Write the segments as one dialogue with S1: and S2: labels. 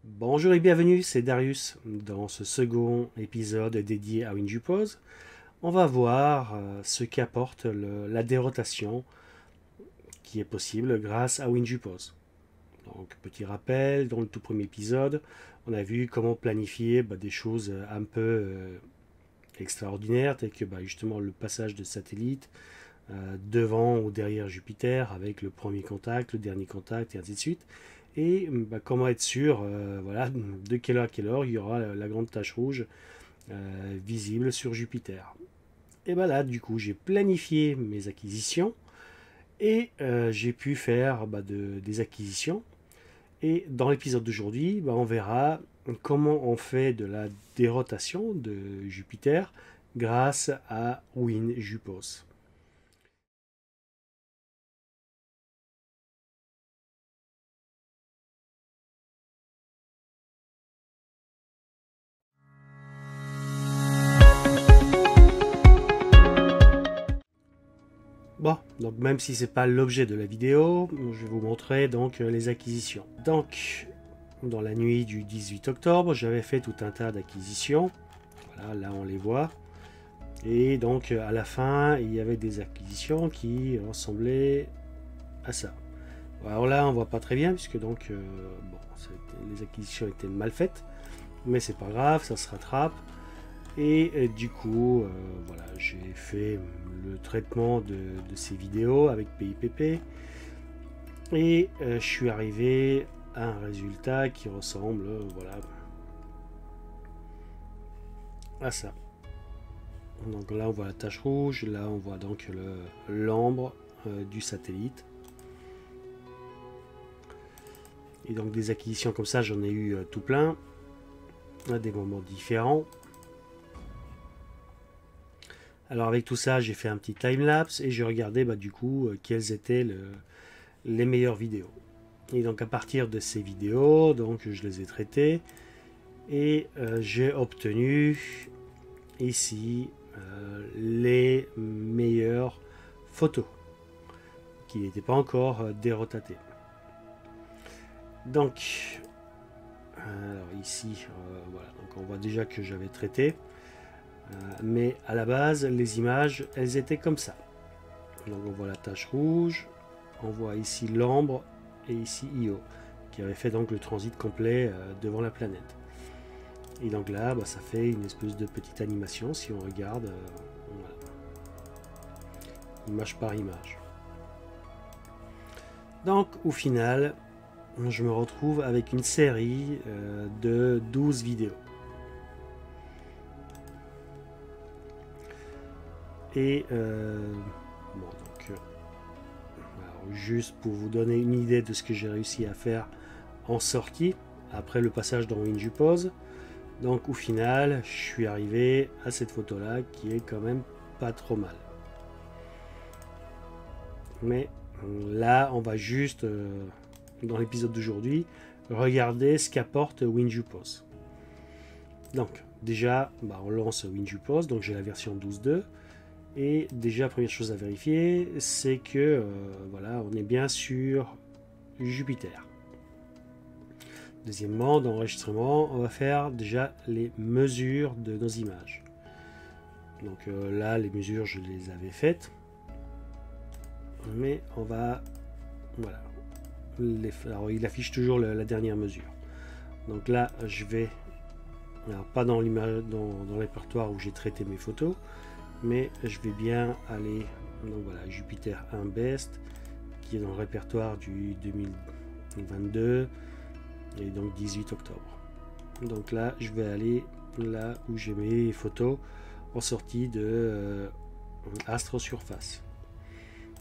S1: Bonjour et bienvenue, c'est Darius. Dans ce second épisode dédié à WinJupose, on va voir ce qu'apporte la dérotation qui est possible grâce à WinJupose. Donc, petit rappel, dans le tout premier épisode, on a vu comment planifier des choses un peu extraordinaires, telles que justement le passage de satellites devant ou derrière Jupiter avec le premier contact, le dernier contact et ainsi de suite. Et comment être sûr voilà, de quelle heure à quelle heure il y aura la grande tache rouge visible sur Jupiter. Et là, du coup, j'ai planifié mes acquisitions et j'ai pu faire des acquisitions. Et dans l'épisode d'aujourd'hui, on verra comment on fait de la dérotation de Jupiter grâce à WinJupose. Bon, donc même si c'est pas l'objet de la vidéo, je vais vous montrer donc les acquisitions. Donc, dans la nuit du 18 octobre, j'avais fait tout un tas d'acquisitions. Voilà, là on les voit. Et donc à la fin, il y avait des acquisitions qui ressemblaient à ça. Alors là, on voit pas très bien puisque donc les acquisitions étaient mal faites, mais c'est pas grave, ça se rattrape. Et du coup, voilà, j'ai fait le traitement de ces vidéos avec PIPP et je suis arrivé à un résultat qui ressemble, voilà, à ça. Donc là, on voit la tache rouge, là, on voit donc l'ambre du satellite. Et donc des acquisitions comme ça, j'en ai eu tout plein, à des moments différents. Alors avec tout ça, j'ai fait un petit time-lapse et j'ai regardé du coup quelles étaient les meilleures vidéos. Et donc à partir de ces vidéos, donc je les ai traitées et j'ai obtenu ici les meilleures photos qui n'étaient pas encore dérotatées. Donc alors ici, voilà, donc on voit déjà que j'avais traité, mais à la base, les images, elles étaient comme ça. Donc on voit la tache rouge, on voit ici l'ambre et ici Io, qui avait fait donc le transit complet devant la planète. Et donc là, ça fait une espèce de petite animation si on regarde, voilà, image par image. Donc au final, je me retrouve avec une série de 12 vidéos. Et bon, donc, alors, juste pour vous donner une idée de ce que j'ai réussi à faire en sortie, après le passage dans WinJupose, donc au final, je suis arrivé à cette photo là qui est quand même pas trop mal. Mais là, on va juste, dans l'épisode d'aujourd'hui, regarder ce qu'apporte WinJupose. Donc, déjà, on lance WinJupose, donc j'ai la version 12.2. Et déjà, première chose à vérifier, c'est que voilà, on est bien sur Jupiter. Deuxièmement, dans l'enregistrement, on va faire déjà les mesures de nos images. Donc là, les mesures, je les avais faites. Mais on va... Voilà. Alors, il affiche toujours la dernière mesure. Donc là, je vais... Alors, pas dans l'image, dans le répertoire où j'ai traité mes photos, mais je vais bien aller... Donc voilà, Jupiter 1 Best, qui est dans le répertoire du 2022, et donc 18 octobre. Donc là, je vais aller là où j'ai mes photos en sortie de astrosurface.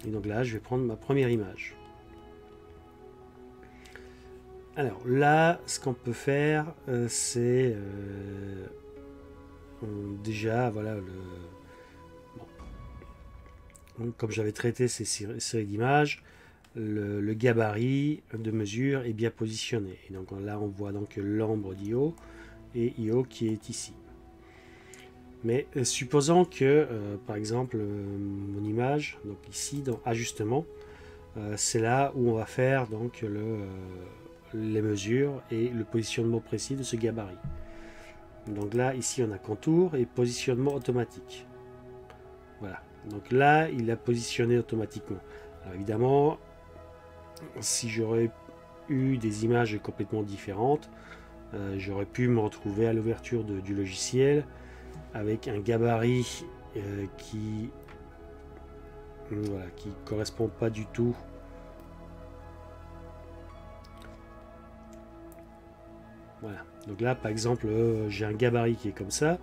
S1: Et donc là, je vais prendre ma première image. Alors là, ce qu'on peut faire, c'est déjà, voilà, comme j'avais traité ces séries d'images, le gabarit de mesure est bien positionné. Et donc là, on voit donc l'ambre d'Io et Io qui est ici. Mais supposons que, par exemple, mon image, donc ici dans ajustement, c'est là où on va faire donc les mesures et le positionnement précis de ce gabarit. Donc là, ici, on a contour et positionnement automatique. Voilà. Donc là, il a positionné automatiquement. Alors évidemment, si j'aurais eu des images complètement différentes, j'aurais pu me retrouver à l'ouverture du logiciel avec un gabarit qui correspond pas du tout voilà. Donc là par exemple j'ai un gabarit qui est comme ça,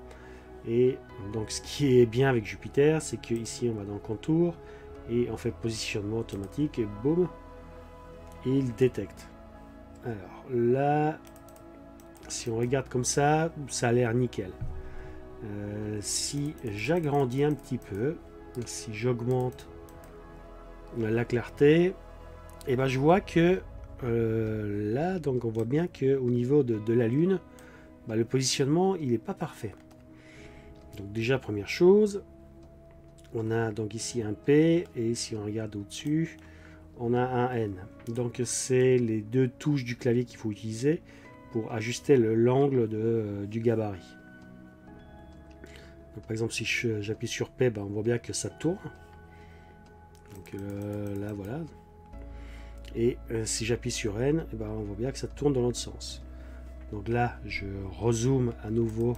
S1: et donc ce qui est bien avec Jupyter, c'est que ici on va dans le contour et on fait positionnement automatique et boum, et il détecte. Alors là, si on regarde comme ça a l'air nickel. Si j'agrandis un petit peu, si j'augmente la clarté, et ben je vois que là, donc on voit bien que au niveau de la lune, le positionnement il n'est pas parfait. Donc déjà première chose, on a donc ici un P, et si on regarde au-dessus, on a un N. Donc c'est les deux touches du clavier qu'il faut utiliser pour ajuster l'angle du gabarit. Donc, par exemple, si j'appuie sur P, on voit bien que ça tourne. Donc là, voilà. Et si j'appuie sur N, on voit bien que ça tourne dans l'autre sens. Donc là, je rezoome à nouveau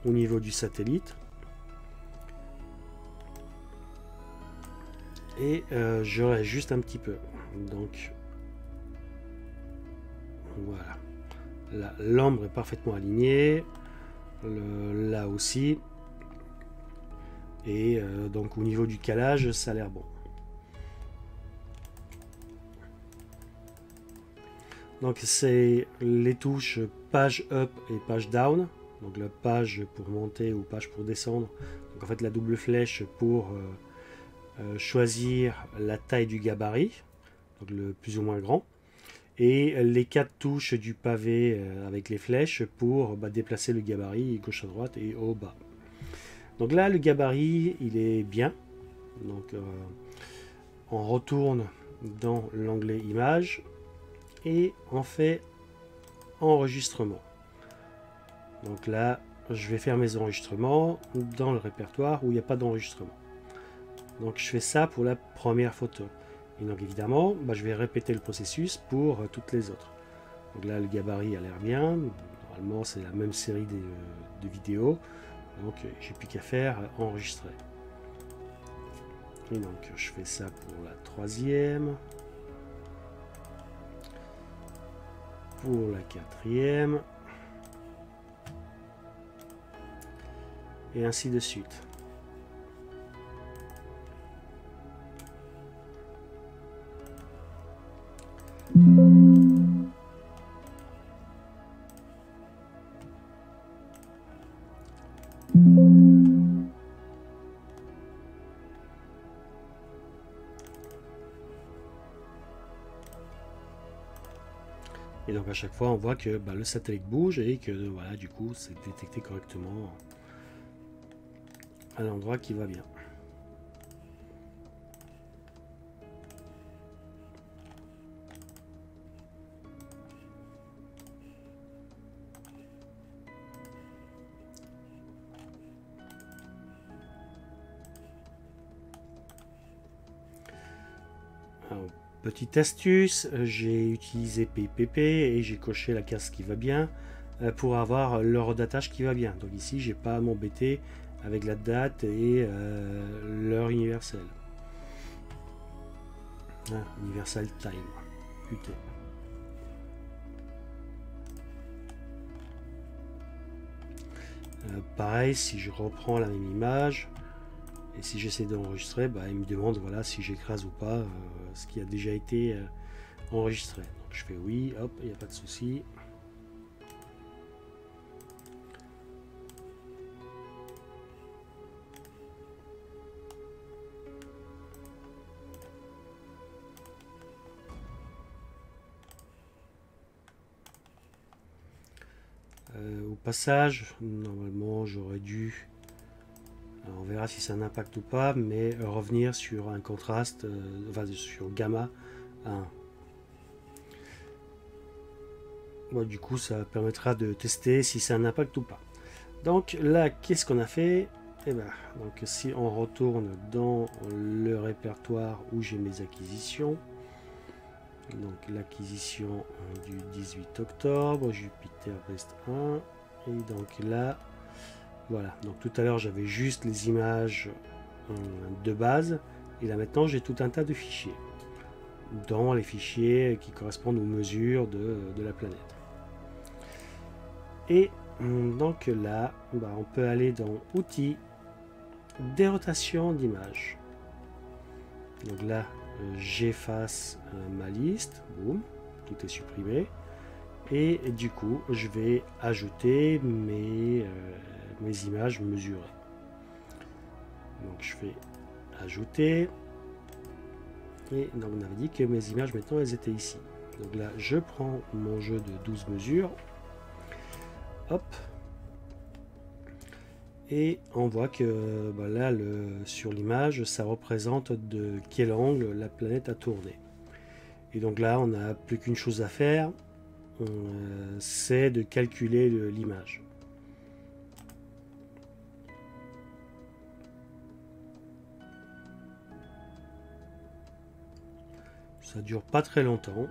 S1: au niveau du satellite. Et je réajuste un petit peu. Donc voilà. Là, l'ambre est parfaitement alignée. Là aussi, et donc au niveau du calage ça a l'air bon. Donc c'est les touches page up et page down, donc la page pour monter ou page pour descendre, donc en fait la double flèche pour choisir la taille du gabarit, donc le plus ou moins grand, et les 4 touches du pavé avec les flèches pour déplacer le gabarit gauche à droite et haut bas. Donc là le gabarit il est bien. Donc on retourne dans l'onglet image et on fait enregistrement. Donc là je vais faire mes enregistrements dans le répertoire où il n'y a pas d'enregistrement. Donc je fais ça pour la première photo. Et donc évidemment, je vais répéter le processus pour toutes les autres. Donc là, le gabarit a l'air bien. Normalement, c'est la même série de vidéos. Donc j'ai plus qu'à faire enregistrer. Et donc je fais ça pour la troisième. Pour la quatrième. Et ainsi de suite. Et donc à chaque fois on voit que le satellite bouge et que voilà, du coup c'est détecté correctement à l'endroit qui va bien. Alors, petite astuce, j'ai utilisé PIPP et j'ai coché la case qui va bien pour avoir l'heure d'attache qui va bien. Donc ici, j'ai pas à m'embêter avec la date et l'heure universelle. Ah, Universal Time. UT. Pareil, si je reprends la même image et si j'essaie d'enregistrer, il me demande voilà si j'écrase ou pas ce qui a déjà été enregistré. Donc je fais oui, hop, il n'y a pas de souci. Au passage, normalement j'aurais dû, alors on verra si ça n'impacte ou pas, mais revenir sur un contraste, enfin sur gamma 1. Bon, du coup, ça permettra de tester si c'est un impact ou pas. Donc là, qu'est-ce qu'on a fait? Eh ben, donc si on retourne dans le répertoire où j'ai mes acquisitions, donc l'acquisition du 18 octobre, Jupiter Best 1, et donc là, voilà. Donc tout à l'heure, j'avais juste les images de base, et là maintenant, j'ai tout un tas de fichiers, dans les fichiers qui correspondent aux mesures de la planète. Et donc là, bah, on peut aller dans Outils, Dérotation d'images. Donc là, j'efface ma liste, boum, tout est supprimé. Et du coup, je vais ajouter mes images mesurées. Donc je fais ajouter. Et donc on avait dit que mes images maintenant elles étaient ici. Donc là, je prends mon jeu de 12 mesures. Hop. Et on voit que bah là, sur l'image, ça représente de quel angle la planète a tourné. Et donc là, on n'a plus qu'une chose à faire, c'est de calculer l'image. Ça dure pas très longtemps.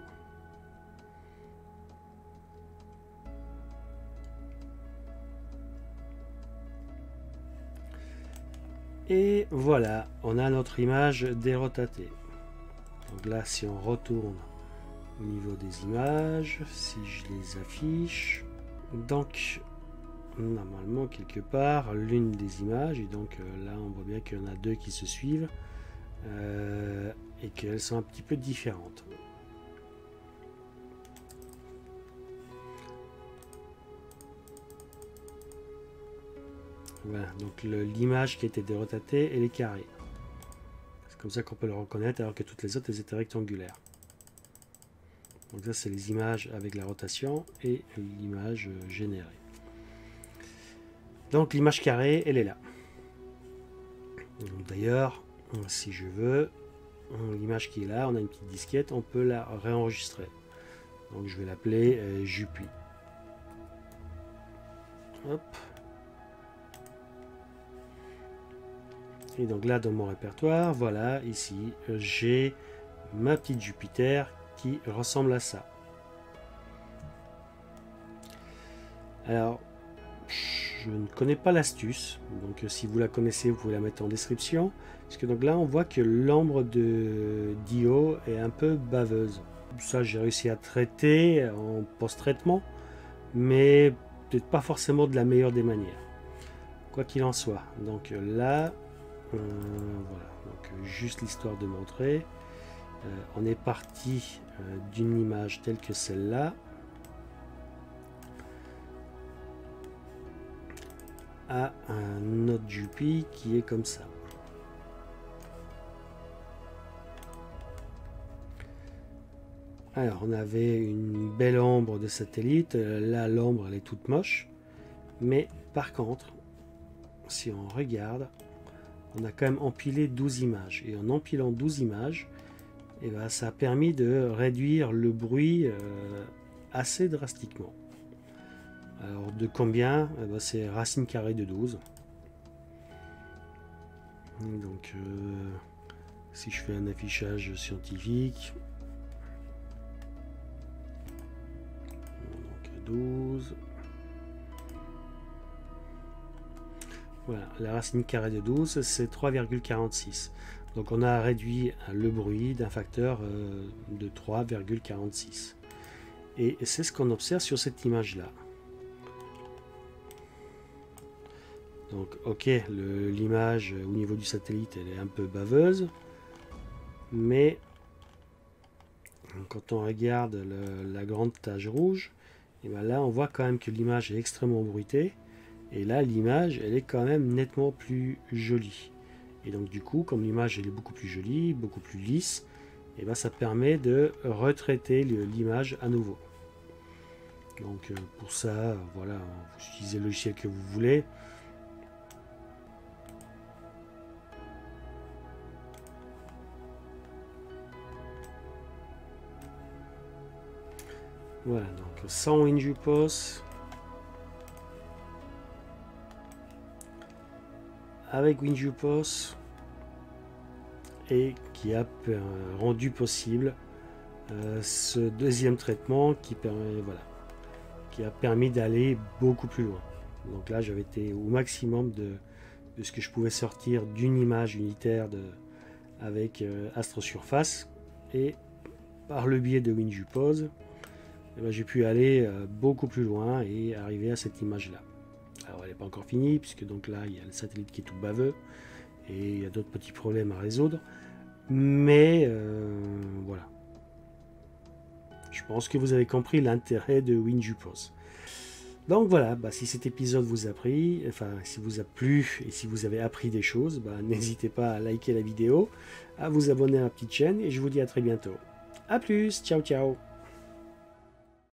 S1: Et voilà, on a notre image dérotatée. Donc là, si on retourne au niveau des images, si je les affiche, donc normalement quelque part l'une des images, et donc là on voit bien qu'il y en a deux qui se suivent et qu'elles sont un petit peu différentes. Voilà, donc l'image qui a été dérotatée, elle est carrée. C'est comme ça qu'on peut le reconnaître, alors que toutes les autres elles étaient rectangulaires. Donc ça c'est les images avec la rotation et l'image générée. Donc l'image carrée, elle est là. D'ailleurs, si je veux, l'image qui est là, on a une petite disquette, on peut la réenregistrer. Donc je vais l'appeler Jupi. Hop. Et donc là dans mon répertoire, voilà, ici, j'ai ma petite Jupiter qui ressemble à ça. Alors, je ne connais pas l'astuce, donc si vous la connaissez, vous pouvez la mettre en description. Parce que donc là, on voit que l'ombre de Dio est un peu baveuse. Ça, j'ai réussi à traiter en post-traitement, mais peut-être pas forcément de la meilleure des manières. Quoi qu'il en soit. Donc là, voilà. Donc juste l'histoire de montrer. On est parti d'une image telle que celle-là. À un autre Jupi qui est comme ça. Alors on avait une belle ombre de satellite, là l'ombre elle est toute moche, mais par contre si on regarde, on a quand même empilé 12 images, et en empilant 12 images, et ben, ça a permis de réduire le bruit assez drastiquement. Alors de combien? Eh ben, c'est racine carrée de 12. Donc si je fais un affichage scientifique, donc 12, voilà, la racine carrée de 12 c'est 3,46. Donc on a réduit le bruit d'un facteur de 3,46. Et c'est ce qu'on observe sur cette image là. Donc ok, l'image au niveau du satellite elle est un peu baveuse, mais quand on regarde la grande tache rouge, et bien là on voit quand même que l'image est extrêmement bruitée, et là l'image elle est quand même nettement plus jolie. Et donc du coup, comme l'image elle est beaucoup plus jolie, beaucoup plus lisse, et ben ça permet de retraiter l'image à nouveau. Donc pour ça, voilà, vous utilisez le logiciel que vous voulez. Voilà, donc sans WinJupos, avec WinJupos, et qui a rendu possible ce deuxième traitement qui permet, voilà, qui a permis d'aller beaucoup plus loin. Donc là, j'avais été au maximum de ce que je pouvais sortir d'une image unitaire avec AstroSurface, et par le biais de WinJupos, eh ben, j'ai pu aller beaucoup plus loin et arriver à cette image là. Alors elle n'est pas encore finie, puisque donc là il y a le satellite qui est tout baveux et il y a d'autres petits problèmes à résoudre, mais voilà, je pense que vous avez compris l'intérêt de WinJupos. Donc voilà, bah, si cet épisode vous a plu, enfin si vous a plu et si vous avez appris des choses, bah, n'hésitez pas à liker la vidéo, à vous abonner à ma petite chaîne, et je vous dis à très bientôt. A plus, ciao ciao.